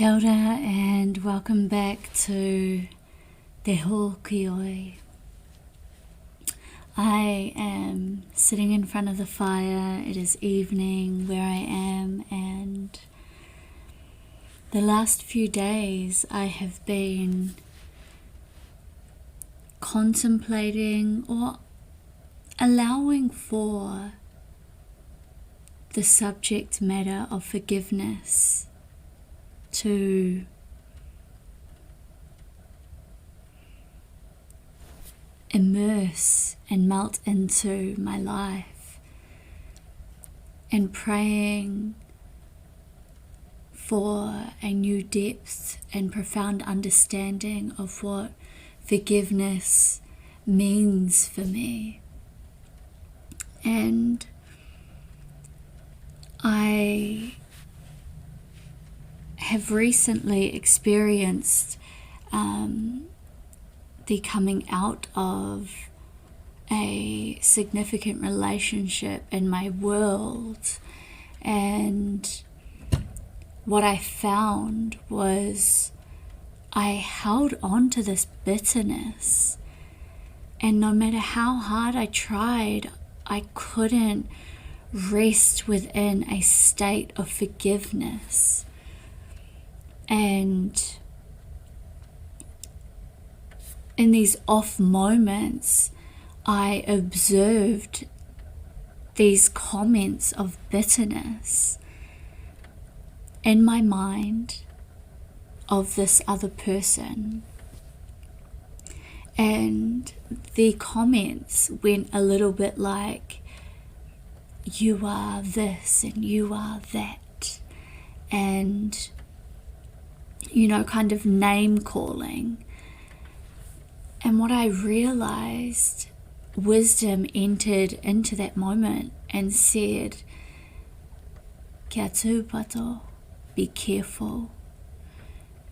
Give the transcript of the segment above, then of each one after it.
Kia ora and welcome back to Te Hōkioi. I am sitting in front of the fire. It is evening where I am, and the last few days I have been contemplating or allowing for the subject matter of forgiveness to immerse and melt into my life, and praying for a new depth and profound understanding of what forgiveness means for me. And I have recently experienced the coming out of a significant relationship in my world, and what I found was I held on to this bitterness, and no matter how hard I tried, I couldn't rest within a state of forgiveness. And in these off moments, I observed these comments of bitterness in my mind of this other person. And the comments went a little bit like, you are this and you are that, and kind of name calling. And what I realized, wisdom entered into that moment and said, kia tūpato, be careful,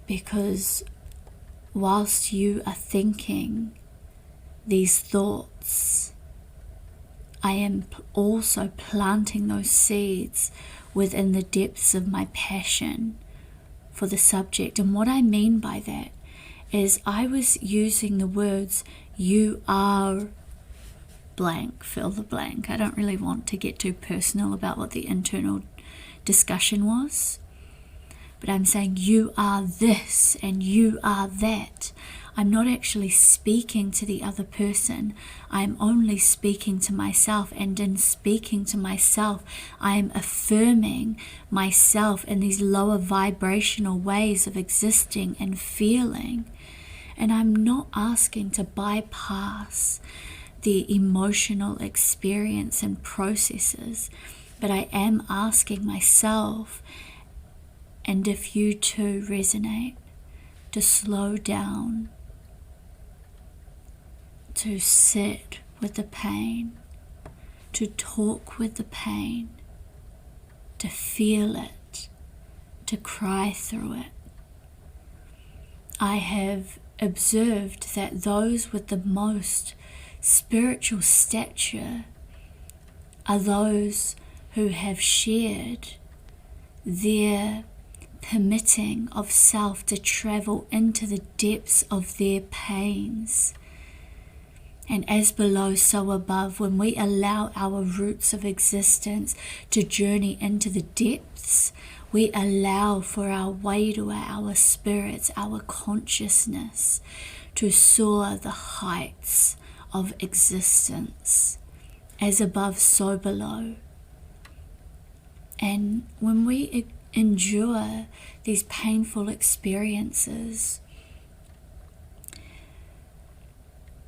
because whilst you are thinking these thoughts, I am also planting those seeds within the depths of my passion for the subject. And what I mean by that is I was using the words, you are blank, fill the blank. I don't really want to get too personal about what the internal discussion was, but I'm saying you are this and you are that. I'm not actually speaking to the other person. I'm only speaking to myself, and in speaking to myself, I am affirming myself in these lower vibrational ways of existing and feeling. And I'm not asking to bypass the emotional experience and processes, but I am asking myself, and if you too resonate, to slow down, to sit with the pain, to talk with the pain, to feel it, to cry through it. I have observed that those with the most spiritual stature are those who have shared their permitting of self to travel into the depths of their pains. And as below, so above, when we allow our roots of existence to journey into the depths, we allow for our wairua, our spirits, our consciousness to soar the heights of existence. As above, so below. And when we endure these painful experiences,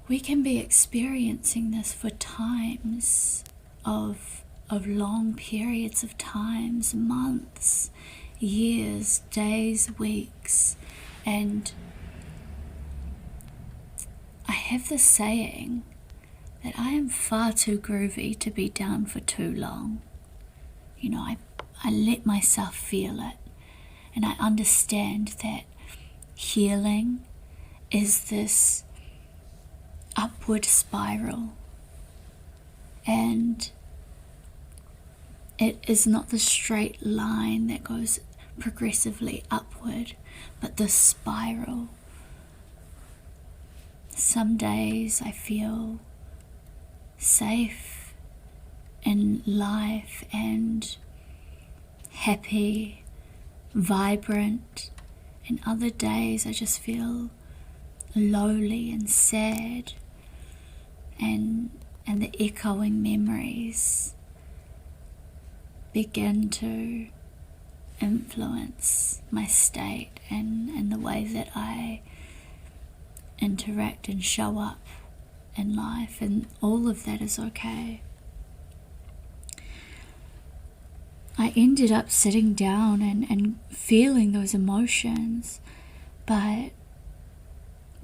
we can be experiencing this for times of long periods of times, months, years, days, weeks. And I have this saying that I am far too groovy to be down for too long. I let myself feel it, and I understand that healing is this upward spiral, and it is not the straight line that goes progressively upward, but this spiral. Some days I feel safe in life and happy, vibrant, and other days I just feel lowly and sad, and the echoing memories begin to influence my state and the way that I interact and show up in life, and all of that is okay. I ended up sitting down and feeling those emotions, but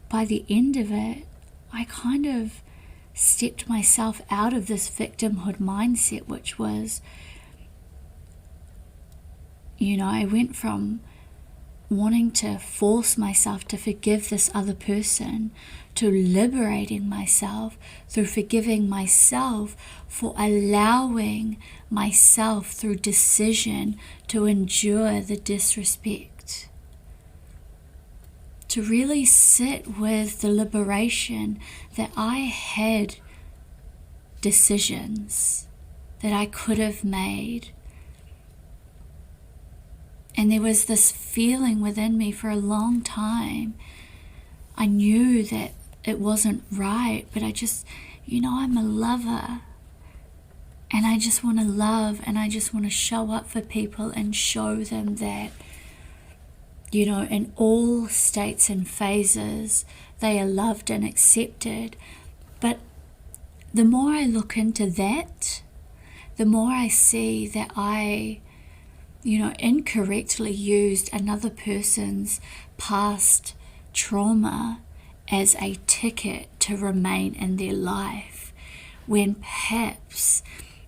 by the end of it, I kind of stepped myself out of this victimhood mindset, which was, I went from wanting to force myself to forgive this other person to liberating myself through forgiving myself for allowing myself through decision to endure the disrespect. To really sit with the liberation that I had decisions that I could have made. And there was this feeling within me for a long time. I knew that it wasn't right, but I just, I'm a lover. And I just want to love, and I just want to show up for people and show them that, in all states and phases, they are loved and accepted. But the more I look into that, the more I see that I incorrectly used another person's past trauma as a ticket to remain in their life, when perhaps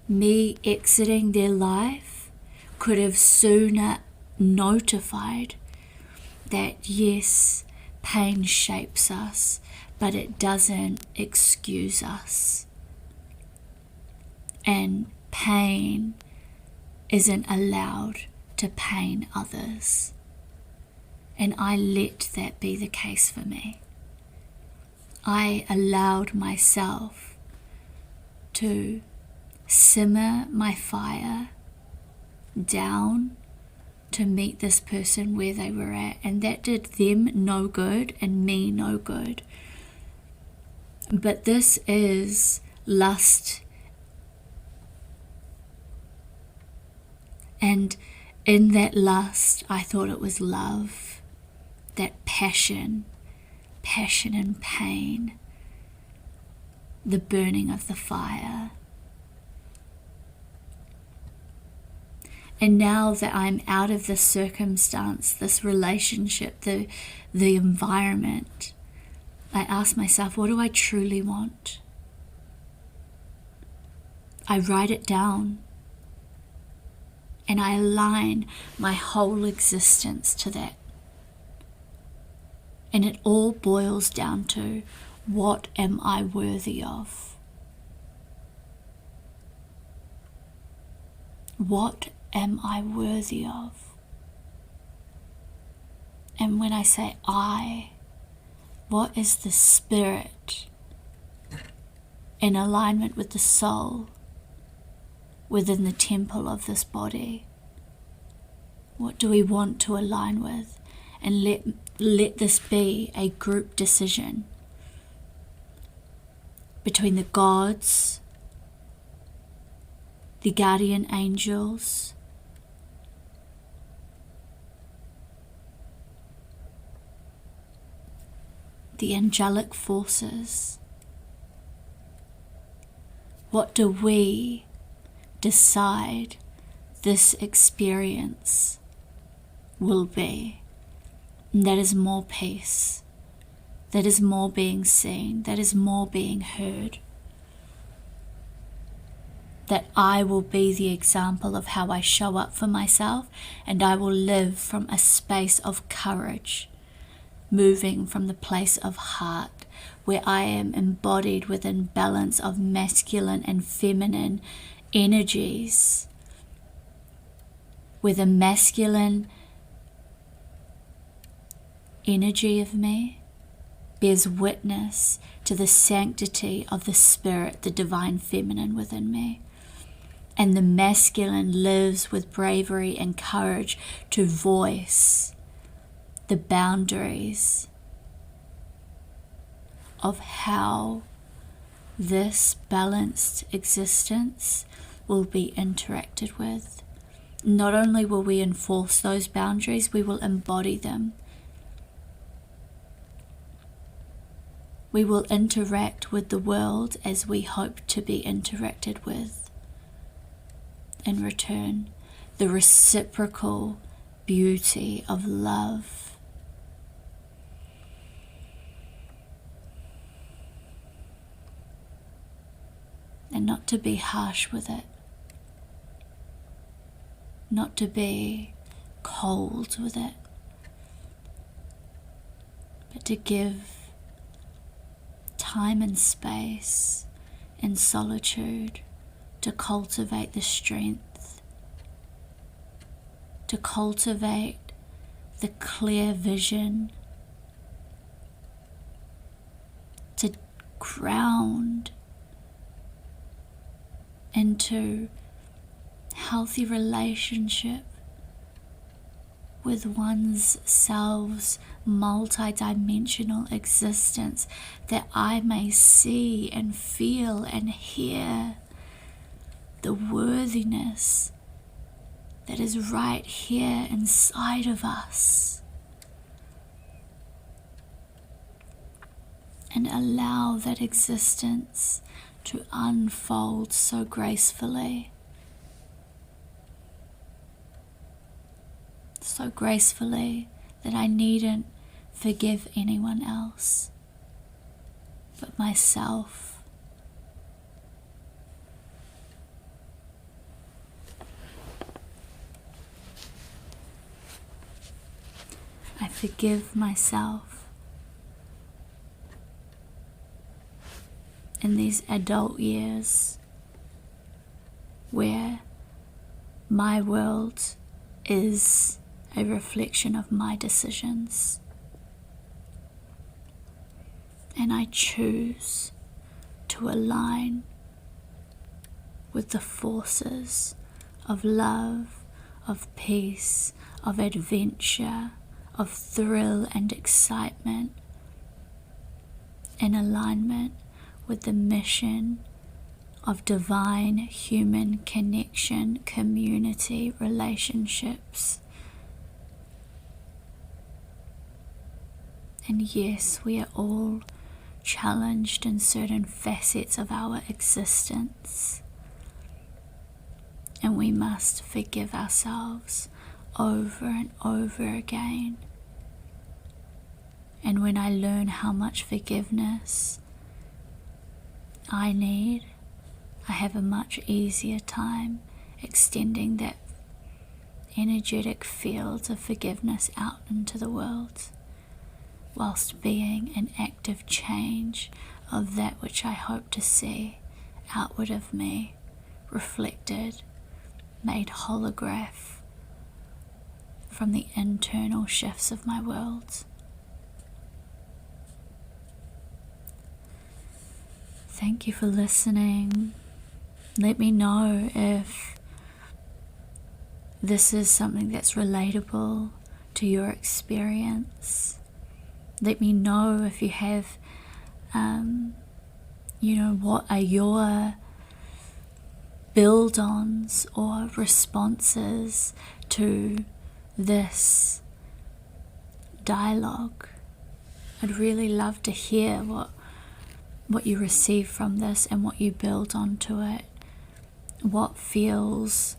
me exiting their life could have sooner notified that yes, pain shapes us, but it doesn't excuse us. And pain isn't allowed to pain others. And I let that be the case for me. I allowed myself to simmer my fire down to meet this person where they were at, and that did them no good and me no good. But this is lust. And in that lust, I thought it was love, that passion and pain, the burning of the fire. And now that I'm out of this circumstance, this relationship, the environment, I ask myself, what do I truly want? I write it down. And I align my whole existence to that. And it all boils down to, what am I worthy of? What am I worthy of? And when I say I, what is the spirit in alignment with the soul within the temple of this body? What do we want to align with? And let this be a group decision between the gods, the guardian angels, the angelic forces. What do we decide this experience will be? And that is more peace, that is more being seen, that is more being heard. That I will be the example of how I show up for myself, and I will live from a space of courage, moving from the place of heart, where I am embodied within balance of masculine and feminine energies, where the masculine energy of me bears witness to the sanctity of the spirit, the divine feminine within me. And the masculine lives with bravery and courage to voice the boundaries of how this balanced existence will be interacted with. Not only will we enforce those boundaries, we will embody them. We will interact with the world as we hope to be interacted with. In return, the reciprocal beauty of love. And not to be harsh with it. Not to be cold with it. But to give time and space and solitude to cultivate the strength, to cultivate the clear vision, to ground into healthy relationship with one's self's multi-dimensional existence, that I may see and feel and hear the worthiness that is right here inside of us, and allow that existence to unfold so gracefully. So gracefully that I needn't forgive anyone else but myself. I forgive myself in these adult years where my world is a reflection of my decisions, and I choose to align with the forces of love, of peace, of adventure, of thrill and excitement, in alignment with the mission of divine human connection, community, relationships. And yes, we are all challenged in certain facets of our existence, and we must forgive ourselves over and over again. And when I learn how much forgiveness I need, I have a much easier time extending that energetic field of forgiveness out into the world, whilst being an active change of that which I hope to see outward of me, reflected, made holograph from the internal shifts of my world. Thank you for listening. Let me know if this is something that's relatable to your experience. Let me know if you have, what are your build-ons or responses to this dialogue. I'd really love to hear what you receive from this and what you build onto it. What feels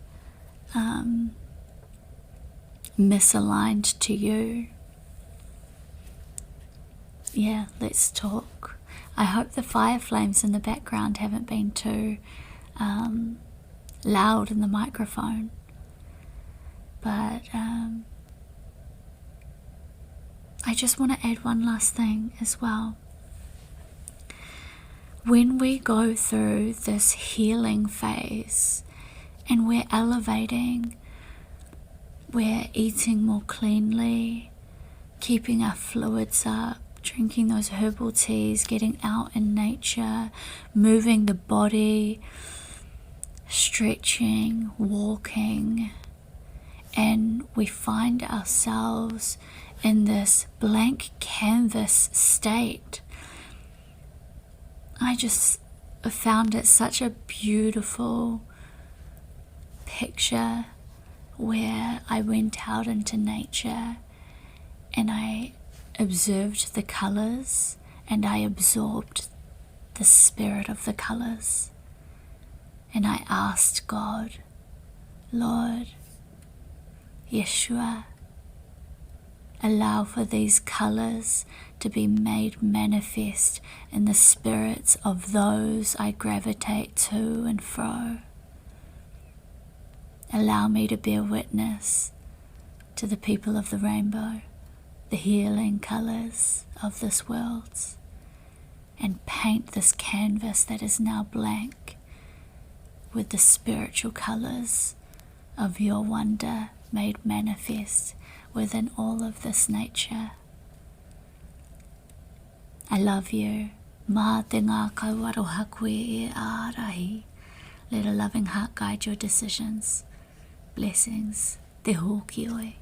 misaligned to you. Yeah, let's talk. I hope the fire flames in the background haven't been too loud in the microphone. But I just want to add one last thing as well. When we go through this healing phase and we're elevating, we're eating more cleanly, keeping our fluids up, drinking those herbal teas, getting out in nature, moving the body, stretching, walking, and we find ourselves in this blank canvas state. I just found it such a beautiful picture where I went out into nature and I observed the colors and I absorbed the spirit of the colors. And I asked God, Lord, Yeshua, allow for these colors to be made manifest in the spirits of those I gravitate to and fro. Allow me to bear witness to the people of the rainbow, the healing colors of this world, and paint this canvas that is now blank with the spiritual colors of your wonder made manifest within all of this nature. I love you. Mā te ngā kauaroha koe e ārahi. Let a loving heart guide your decisions. Blessings. Te Hōkioi.